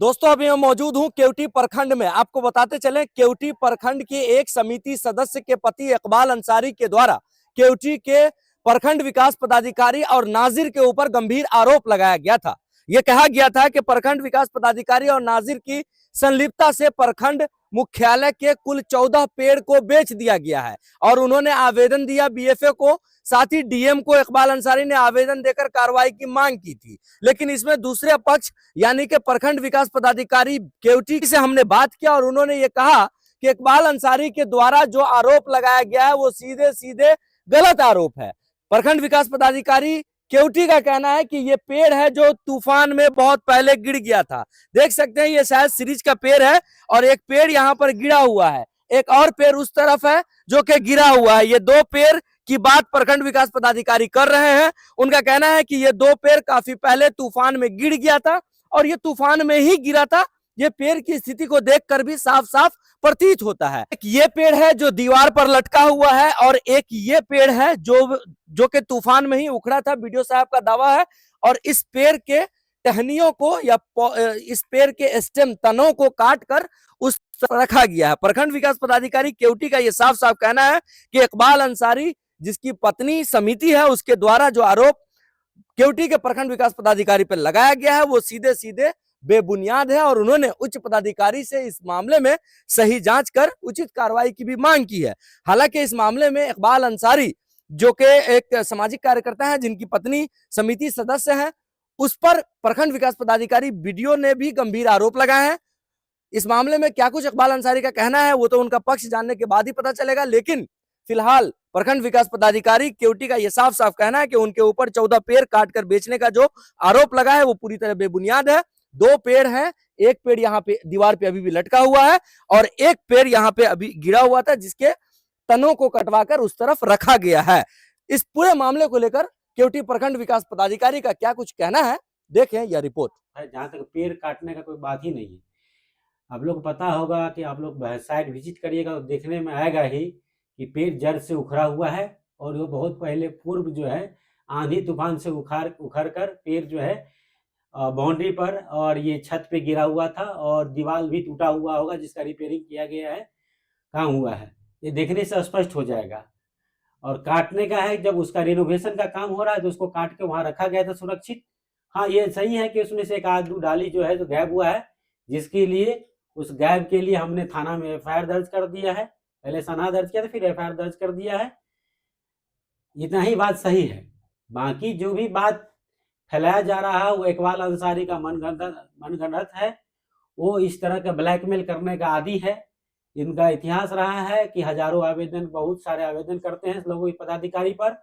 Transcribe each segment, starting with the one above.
दोस्तों अभी मैं मौजूद हूं केवटी प्रखंड में। आपको बताते चले केवटी प्रखंड के एक समिति सदस्य के पति इकबाल अंसारी के द्वारा केवटी के प्रखंड विकास पदाधिकारी और नाजिर के ऊपर गंभीर आरोप लगाया गया था। यह कहा गया था कि प्रखंड विकास पदाधिकारी और नाजिर की संलिप्तता से प्रखंड मुख्यालय के कुल 14 पेड़ को बेच दिया गया है और उन्होंने आवेदन दिया बीएफए को। साथ ही डीएम को इकबाल अंसारी ने आवेदन देकर कार्रवाई की मांग की थी, लेकिन इसमें दूसरे पक्ष यानी कि प्रखंड विकास पदाधिकारी केवटी से हमने बात किया और उन्होंने ये कहा कि इकबाल अंसारी के द्वारा जो आरोप लगाया गया है वो सीधे सीधे गलत आरोप है। प्रखंड विकास पदाधिकारी केवटी का कहना है कि ये पेड़ है जो तूफान में बहुत पहले गिर गया था। देख सकते हैं ये शायद सीरीज का पेड़ है और एक पेड़ यहाँ पर गिरा हुआ है, एक और पेड़ उस तरफ है जो कि गिरा हुआ है। ये दो पेड़ की बात प्रखंड विकास पदाधिकारी कर रहे हैं। उनका कहना है कि ये दो पेड़ काफी पहले तूफान में गिर गया था और ये तूफान में ही गिरा था। ये पेड़ की स्थिति को देखकर भी साफ साफ प्रतीत होता है। एक ये पेड़ है जो दीवार पर लटका हुआ है और एक ये पेड़ है जो कि तूफान में ही उखड़ा था, बीडीओ साहब का दावा है। और इस पेड़ के टहनियों को या इस पेड़ के स्टेम तनों को काट कर उस रखा गया है। प्रखंड विकास पदाधिकारी केवटी का यह साफ साफ कहना है कि इकबाल अंसारी जिसकी पत्नी समिति है उसके द्वारा जो आरोप केवटी के प्रखंड विकास पदाधिकारी पर लगाया गया है वो सीधे सीधे बेबुनियाद है और उन्होंने उच्च पदाधिकारी से इस मामले में सही जांच कर उचित कार्रवाई की भी मांग की है। हालांकि इस मामले में इकबाल अंसारी जो कि एक सामाजिक कार्यकर्ता है जिनकी पत्नी समिति सदस्य है, उस पर प्रखंड विकास पदाधिकारी बीडीओ ने भी गंभीर आरोप लगाए हैं। इस मामले में क्या कुछ इकबाल अंसारी का कहना है वो तो उनका पक्ष जानने के बाद ही पता चलेगा, लेकिन फिलहाल प्रखंड विकास पदाधिकारी केवटी का यह साफ साफ कहना है कि उनके ऊपर 14 पेड़ काटकर बेचने का जो आरोप लगा है वो पूरी तरह बेबुनियाद है। दो पेड़ हैं, एक पेड़ यहाँ पे दीवार पे अभी भी लटका हुआ है और एक पेड़ यहाँ पे अभी गिरा हुआ था जिसके तनों को कटवाकर उस तरफ रखा गया है। इस पूरे मामले को लेकर केवटी प्रखंड विकास पदाधिकारी का क्या कुछ कहना है, देखें यह रिपोर्ट। जहाँ तक पेड़ काटने का कोई बात ही नहीं है। आप लोग पता होगा कि आप लोग साइड विजिट करिएगा तो देखने में आएगा ही कि पेड़ जड़ से उखड़ा हुआ है और वो बहुत पहले पूर्व जो है आंधी तूफान से उखड़ कर पेड़ जो है बाउंड्री पर और ये छत पे गिरा हुआ था और दीवार भी टूटा हुआ होगा जिसका रिपेयरिंग किया गया है, काम हुआ है, ये देखने से स्पष्ट हो जाएगा। और काटने का है, जब उसका रिनोवेशन का काम हो रहा है तो उसको काट के वहाँ रखा गया था सुरक्षित। हाँ, ये सही है कि उसमें से एक आध दो डाली जो है जो गायब हुआ है, जिसके लिए उस गायब के लिए हमने थाना में एफआईआर दर्ज कर दिया है। पहले सनहा दर्ज किया था, फिर एफआईआर दर्ज कर दिया है। इतना ही बात सही है। बाकी जो भी बात फैलाया जा रहा है वो इकबाल अंसारी का मनगढ़ंत है। वो इस तरह का ब्लैकमेल करने का आदी है। इनका इतिहास रहा है कि हजारों आवेदन, बहुत सारे आवेदन करते हैं लोग पदाधिकारी पर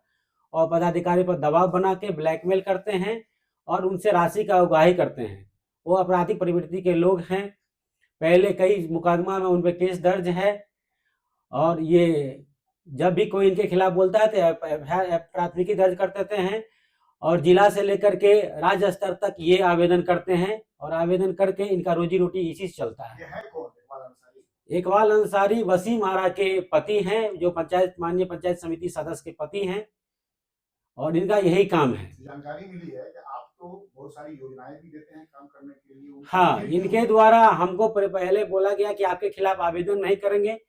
और पदाधिकारी पर दबाव बना के ब्लैकमेल करते हैं और उनसे राशि का उगाही करते हैं। वो आपराधिक प्रवृत्ति के लोग हैं। पहले कई मुकदमा में उन पर केस दर्ज है और ये जब भी कोई इनके खिलाफ बोलता है तो प्राथमिकी दर्ज कर देते हैं और जिला से लेकर के राज्य स्तर तक ये आवेदन करते हैं और आवेदन करके इनका रोजी रोटी इसी से चलता है। इकबाल अंसारी वसीम आरा के पति हैं, जो माननीय पंचायत समिति सदस्य के पति हैं और इनका यही काम है। जानकारी मिली है कि आप तो बहुत सारी योजनाएं भी देते हैं काम करने के लिए। हाँ, इनके द्वारा हमको पहले बोला गया कि आपके खिलाफ आवेदन नहीं करेंगे,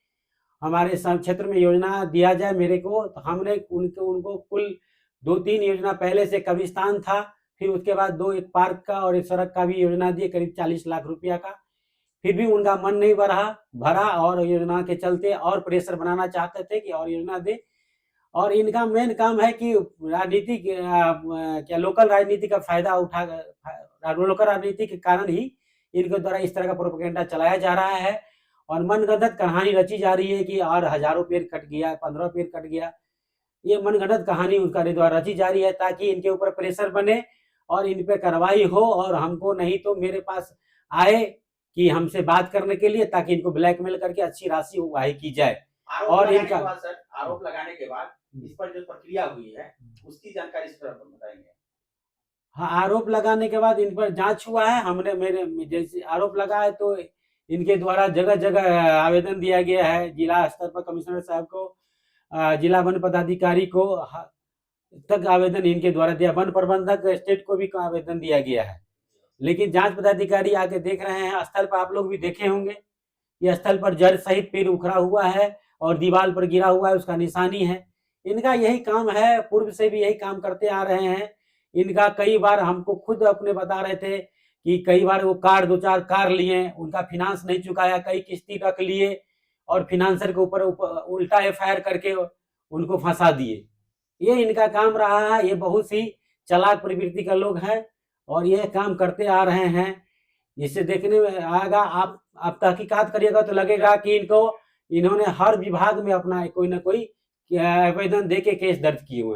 हमारे क्षेत्र में योजना दिया जाए मेरे को। तो हमने उनको कुल 2-3 योजना, पहले से कब्रिस्तान था, फिर उसके बाद 2 एक पार्क का और एक सड़क का भी योजना दिए करीब 40 लाख रुपया का। फिर भी उनका मन नहीं भरा और योजना के चलते और प्रेशर बनाना चाहते थे कि और योजना दे। और इनका मेन काम है कि राजनीति क्या लोकल राजनीति का फायदा लोकल राजनीति के कारण ही इनके द्वारा इस तरह का प्रोपेगेंडा चलाया जा रहा है और मनगढ़ंत कहानी रची जा रही है कि और हजारों पेड़ कट गया, 15 पेड़ कट गया। ये मनगढ़ंत कहानी उनका द्वारा रची जा रही है ताकि इनके ऊपर प्रेशर बने और इन पे कार्रवाई हो और हमको नहीं तो मेरे पास आए कि हमसे बात करने के लिए, ताकि इनको ब्लैकमेल करके अच्छी राशि उगाही की जाए। और इनका आरोप लगाने के बाद इस पर जो प्रक्रिया हुई है उसकी जानकारी इस तरह बताएंगे। हाँ, आरोप लगाने के बाद इन पर जांच हुआ है। हमने मेरे जैसे आरोप लगा है तो इनके द्वारा जगह जगह आवेदन दिया गया है, जिला स्तर पर कमिश्नर साहब को, जिला वन पदाधिकारी को तक आवेदन इनके द्वारा दिया, वन प्रबंधक स्टेट को भी आवेदन दिया गया है। लेकिन जांच पदाधिकारी आके देख रहे हैं, स्थल पर आप लोग भी देखे होंगे, ये स्थल पर जड़ सहित पेड़ उखड़ा हुआ है और दीवार पर गिरा हुआ है, उसका निशानी है। इनका यही काम है, पूर्व से भी यही काम करते आ रहे हैं। इनका कई बार हमको खुद अपने बता रहे थे कि कई बार वो कार 2-4 कार लिए, उनका फाइनेंस नहीं चुकाया, कई किस्ती रख लिए और फाइनेंसर के ऊपर उल्टा एफआईआर करके उनको फंसा दिए। ये इनका काम रहा है। ये बहुत ही चालाक प्रवृत्ति का लोग हैं और ये काम करते आ रहे हैं। जिससे देखने में आएगा, आप तहकीकात करिएगा तो लगेगा कि इन्होंने हर विभाग में अपना कोई ना कोई आवेदन दे के केस दर्ज किए हुए हैं।